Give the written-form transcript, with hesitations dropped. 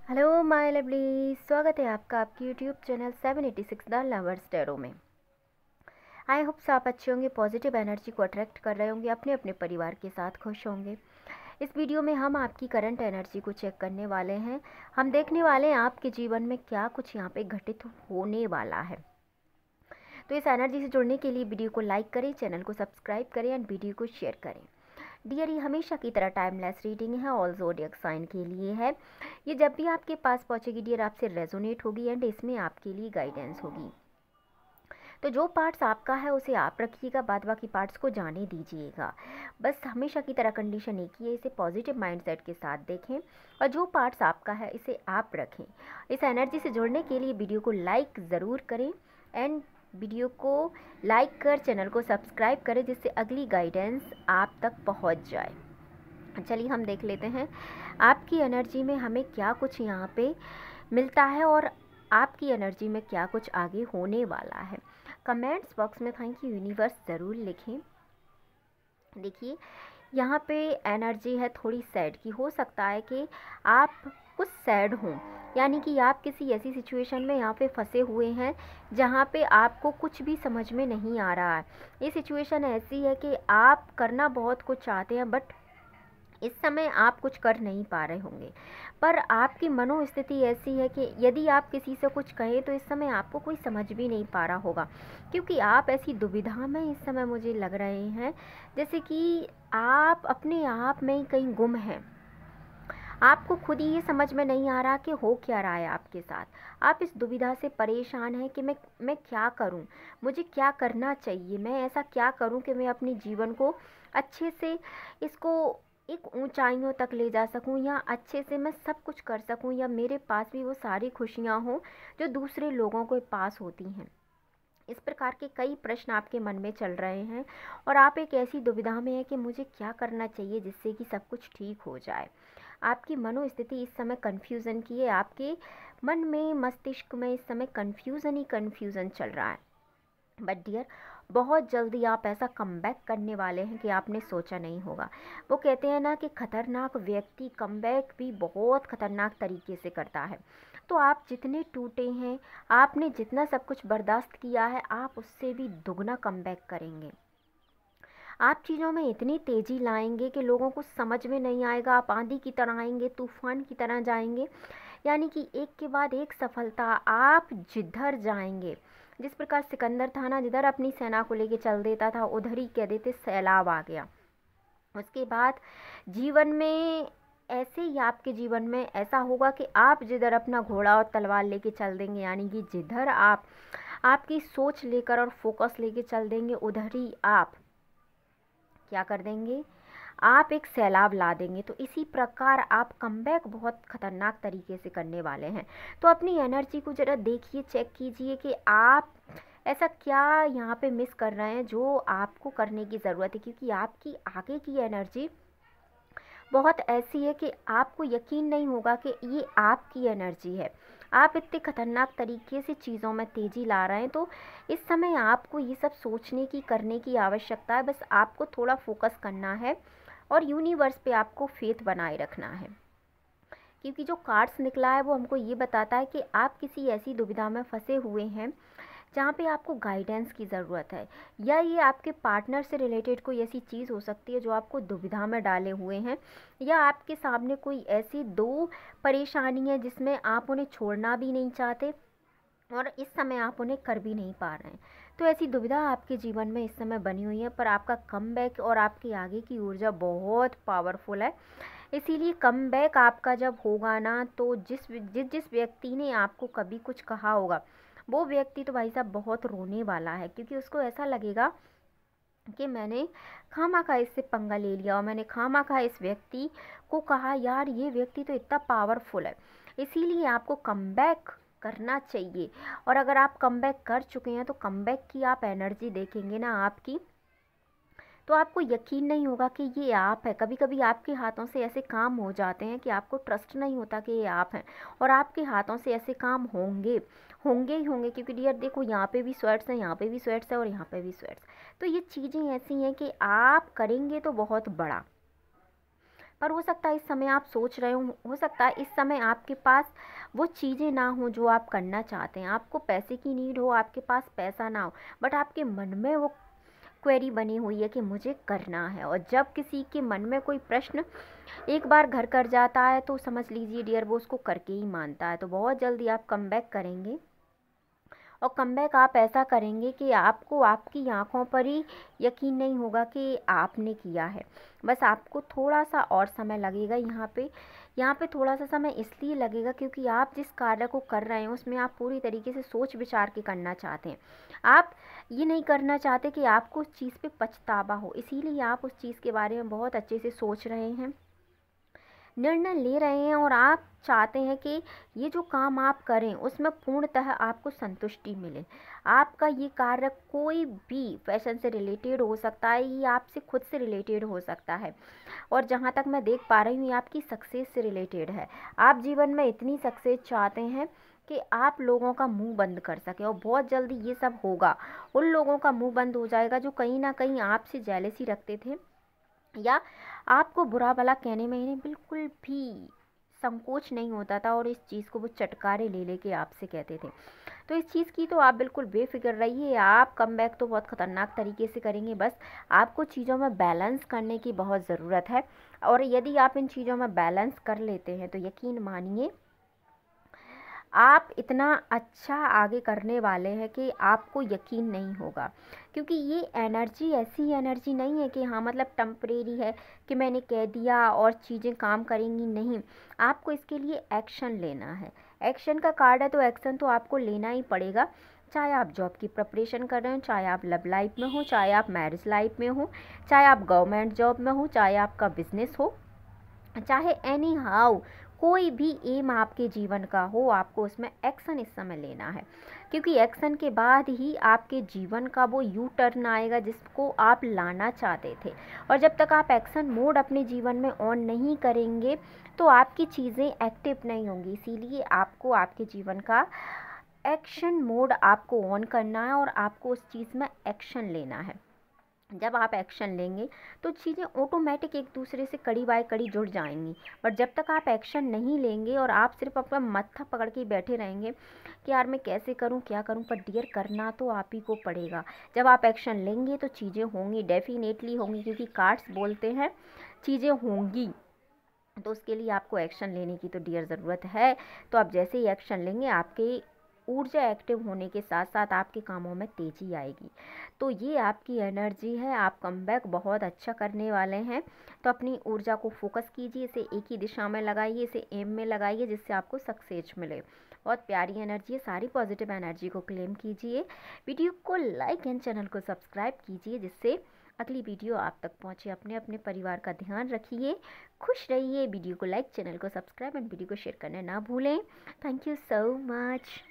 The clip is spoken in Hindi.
हेलो माय लवली, स्वागत है आपका आपकी YouTube channel 786 the lovers tarot में। आई होप्स आप अच्छे होंगे, पॉजिटिव एनर्जी को अट्रैक्ट कर रहे होंगे, अपने अपने परिवार के साथ खुश होंगे। इस वीडियो में हम आपकी करंट एनर्जी को चेक करने वाले हैं। हम देखने वाले हैं आपके जीवन में क्या कुछ यहाँ पे घटित होने वाला है। तो इस एनर्जी से जुड़ने के लिए वीडियो को लाइक करें, चैनल को सब्सक्राइब करें एंड वीडियो को शेयर करें। डियर, ये हमेशा की तरह टाइमलेस रीडिंग है, ऑल ज़ोडिएक साइन के लिए है। ये जब भी आपके पास पहुंचेगी डियर, आपसे रेजोनेट होगी एंड इसमें आपके लिए गाइडेंस होगी। तो जो पार्ट्स आपका है उसे आप रखिएगा, बाद बाकी पार्ट्स को जाने दीजिएगा। बस हमेशा की तरह कंडीशन एक ही है, इसे पॉजिटिव माइंडसेट के साथ देखें और जो पार्ट्स आपका है इसे आप रखें। इस एनर्जी से जुड़ने के लिए वीडियो को लाइक ज़रूर करें एंड वीडियो को लाइक कर चैनल को सब्सक्राइब करें, जिससे अगली गाइडेंस आप तक पहुंच जाए। चलिए हम देख लेते हैं आपकी एनर्जी में हमें क्या कुछ यहाँ पे मिलता है और आपकी एनर्जी में क्या कुछ आगे होने वाला है। कमेंट्स बॉक्स में थैंक यू यूनिवर्स ज़रूर लिखें। देखिए, यहाँ पे एनर्जी है थोड़ी सैड की। हो सकता है कि आप कुछ सैड हों, यानी कि आप किसी ऐसी सिचुएशन में यहाँ पे फंसे हुए हैं जहाँ पे आपको कुछ भी समझ में नहीं आ रहा है। ये सिचुएशन ऐसी है कि आप करना बहुत कुछ चाहते हैं, बट इस समय आप कुछ कर नहीं पा रहे होंगे। पर आपकी मनोस्थिति ऐसी है कि यदि आप किसी से कुछ कहें तो इस समय आपको कोई समझ भी नहीं पा रहा होगा, क्योंकि आप ऐसी दुविधा में इस समय मुझे लग रहे हैं जैसे कि आप अपने आप में ही कहीं गुम हैं। आपको खुद ही ये समझ में नहीं आ रहा कि हो क्या रहा है आपके साथ। आप इस दुविधा से परेशान हैं कि मैं क्या करूं, मुझे क्या करना चाहिए, मैं ऐसा क्या करूं कि मैं अपने जीवन को अच्छे से इसको एक ऊंचाइयों तक ले जा सकूं, या अच्छे से मैं सब कुछ कर सकूं, या मेरे पास भी वो सारी खुशियां हों जो दूसरे लोगों के पास होती हैं। इस प्रकार के कई प्रश्न आपके मन में चल रहे हैं और आप एक ऐसी दुविधा में हैं कि मुझे क्या करना चाहिए जिससे कि सब कुछ ठीक हो जाए। आपकी मनोस्थिति इस समय कन्फ्यूज़न की है। आपके मन में, मस्तिष्क में इस समय कन्फ्यूज़न ही कन्फ्यूज़न चल रहा है। बट डियर, बहुत जल्दी आप ऐसा कमबैक करने वाले हैं कि आपने सोचा नहीं होगा। वो कहते हैं ना कि खतरनाक व्यक्ति कमबैक भी बहुत खतरनाक तरीके से करता है। तो आप जितने टूटे हैं, आपने जितना सब कुछ बर्दाश्त किया है, आप उससे भी दुगना कमबैक करेंगे। आप चीज़ों में इतनी तेज़ी लाएंगे कि लोगों को समझ में नहीं आएगा। आप आंधी की तरह आएंगे, तूफान की तरह जाएंगे, यानी कि एक के बाद एक सफलता आप जिधर जाएंगे। जिस प्रकार सिकंदर था ना, जिधर अपनी सेना को लेके चल देता था उधर ही कह देते सैलाब आ गया। उसके बाद जीवन में ऐसे ही आपके जीवन में ऐसा होगा कि आप जिधर अपना घोड़ा और तलवार लेके चल देंगे, यानी कि जिधर आप आपकी सोच लेकर और फोकस लेके चल देंगे उधर ही आप क्या कर देंगे, आप एक सैलाब ला देंगे। तो इसी प्रकार आप कमबैक बहुत ख़तरनाक तरीके से करने वाले हैं। तो अपनी एनर्जी को ज़रा देखिए, चेक कीजिए कि आप ऐसा क्या यहाँ पे मिस कर रहे हैं जो आपको करने की ज़रूरत है, क्योंकि आपकी आगे की एनर्जी बहुत ऐसी है कि आपको यकीन नहीं होगा कि ये आपकी एनर्जी है। आप इतने खतरनाक तरीके से चीज़ों में तेज़ी ला रहे हैं। तो इस समय आपको ये सब सोचने की, करने की आवश्यकता है। बस आपको थोड़ा फोकस करना है और यूनिवर्स पे आपको फेथ बनाए रखना है, क्योंकि जो कार्ड्स निकला है वो हमको ये बताता है कि आप किसी ऐसी दुविधा में फंसे हुए हैं जहाँ पे आपको गाइडेंस की ज़रूरत है, या ये आपके पार्टनर से रिलेटेड कोई ऐसी चीज़ हो सकती है जो आपको दुविधा में डाले हुए हैं, या आपके सामने कोई ऐसी दो परेशानी है जिसमें आप उन्हें छोड़ना भी नहीं चाहते और इस समय आप उन्हें कर भी नहीं पा रहे हैं। तो ऐसी दुविधा आपके जीवन में इस समय बनी हुई है, पर आपका कमबैक और आपकी आगे की ऊर्जा बहुत पावरफुल है। इसीलिए कमबैक आपका जब होगा ना, तो जिस व्यक्ति ने आपको कभी कुछ कहा होगा वो व्यक्ति तो भाई साहब बहुत रोने वाला है, क्योंकि उसको ऐसा लगेगा कि मैंने खामखा इससे पंगा ले लिया और मैंने खामखा इस व्यक्ति को कहा, यार ये व्यक्ति तो इतना पावरफुल है। इसीलिए आपको कमबैक करना चाहिए। और अगर आप कमबैक कर चुके हैं तो कमबैक की आप एनर्जी देखेंगे ना आपकी, तो आपको यकीन नहीं होगा कि ये आप है। कभी कभी आपके हाथों से ऐसे काम हो जाते हैं कि आपको ट्रस्ट नहीं होता कि ये आप हैं, और आपके हाथों से ऐसे काम होंगे होंगे ही होंगे। क्योंकि डियर देखो, यहाँ पे भी स्वेट्स हैं, यहाँ पे भी स्वेट्स है और यहाँ पे भी स्वेट्स। तो ये चीज़ें ऐसी हैं कि आप करेंगे तो बहुत बड़ा। पर हो सकता है इस समय आप सोच रहे हो सकता है इस समय आपके पास वो चीज़ें ना हो जो आप करना चाहते हैं, आपको पैसे की नीड हो, आपके पास पैसा ना हो, बट आपके मन में वो क्वेरी बनी हुई है कि मुझे करना है। और जब किसी के मन में कोई प्रश्न एक बार घर कर जाता है तो समझ लीजिए डियर वो उसको करके ही मानता है। तो बहुत जल्दी आप कम बैक करेंगे, और कमबैक आप ऐसा करेंगे कि आपको आपकी आंखों पर ही यकीन नहीं होगा कि आपने किया है। बस आपको थोड़ा सा और समय लगेगा यहाँ पे थोड़ा सा समय इसलिए लगेगा क्योंकि आप जिस कार्य को कर रहे हैं उसमें आप पूरी तरीके से सोच विचार के करना चाहते हैं। आप ये नहीं करना चाहते कि आपको उस चीज़ पे पछतावा हो, इसीलिए आप उस चीज़ के बारे में बहुत अच्छे से सोच रहे हैं, निर्णय ले रहे हैं, और आप चाहते हैं कि ये जो काम आप करें उसमें पूर्णतः आपको संतुष्टि मिले। आपका ये कार्य कोई भी फैशन से रिलेटेड हो सकता है, ये आपसे खुद से रिलेटेड हो सकता है, और जहाँ तक मैं देख पा रही हूँ ये आपकी सक्सेस से रिलेटेड है। आप जीवन में इतनी सक्सेस चाहते हैं कि आप लोगों का मुंह बंद कर सकें, और बहुत जल्दी ये सब होगा। उन लोगों का मुंह बंद हो जाएगा जो कहीं ना कहीं आपसे जेलसी रखते थे, या आपको बुरा भला कहने में इन्हें बिल्कुल भी संकोच नहीं होता था, और इस चीज़ को वो चटकारे ले लेके आपसे कहते थे। तो इस चीज़ की तो आप बिल्कुल बेफिक्र रहिए, आप कम बैक तो बहुत ख़तरनाक तरीके से करेंगे। बस आपको चीज़ों में बैलेंस करने की बहुत ज़रूरत है, और यदि आप इन चीज़ों में बैलेंस कर लेते हैं तो यकीन मानिए आप इतना अच्छा आगे करने वाले हैं कि आपको यकीन नहीं होगा। क्योंकि ये एनर्जी ऐसी एनर्जी नहीं है कि हाँ मतलब टेम्परेरी है कि मैंने कह दिया और चीज़ें काम करेंगी, नहीं। आपको इसके लिए एक्शन लेना है। एक्शन का कार्ड है तो एक्शन तो आपको लेना ही पड़ेगा। चाहे आप जॉब की प्रिपरेशन कर रहे हो, चाहे आप लव लाइफ में हो, चाहे आप मैरिज लाइफ में हो, चाहे आप गवर्नमेंट जॉब में हो, चाहे आपका बिजनेस हो, चाहे एनी हाउ कोई भी एम आपके जीवन का हो, आपको उसमें एक्शन इस समय लेना है। क्योंकि एक्शन के बाद ही आपके जीवन का वो यू टर्न आएगा जिसको आप लाना चाहते थे। और जब तक आप एक्शन मोड अपने जीवन में ऑन नहीं करेंगे तो आपकी चीज़ें एक्टिव नहीं होंगी। इसीलिए आपको आपके जीवन का एक्शन मोड आपको ऑन करना है, और आपको उस चीज़ में एक्शन लेना है। जब आप एक्शन लेंगे तो चीज़ें ऑटोमेटिक एक दूसरे से कड़ी बाय कड़ी जुड़ जाएंगी। बट जब तक आप एक्शन नहीं लेंगे और आप सिर्फ अपना मत्था पकड़ के बैठे रहेंगे कि यार मैं कैसे करूं क्या करूं, पर डियर करना तो आप ही को पड़ेगा। जब आप एक्शन लेंगे तो चीज़ें होंगी, डेफिनेटली होंगी, क्योंकि कार्ड्स बोलते हैं चीज़ें होंगी। तो उसके लिए आपको एक्शन लेने की तो डियर ज़रूरत है। तो आप जैसे ही एक्शन लेंगे आपके ऊर्जा एक्टिव होने के साथ साथ आपके कामों में तेज़ी आएगी। तो ये आपकी एनर्जी है, आप कमबैक बहुत अच्छा करने वाले हैं। तो अपनी ऊर्जा को फोकस कीजिए, इसे एक ही दिशा में लगाइए, इसे एम में लगाइए जिससे आपको सक्सेस मिले। बहुत प्यारी एनर्जी है, सारी पॉजिटिव एनर्जी को क्लेम कीजिए। वीडियो को लाइक एंड चैनल को सब्सक्राइब कीजिए जिससे अगली वीडियो आप तक पहुंचे। अपने अपने परिवार का ध्यान रखिए, खुश रहिए। वीडियो को लाइक, चैनल को सब्सक्राइब एंड वीडियो को शेयर करना ना भूलें। Thank you so much.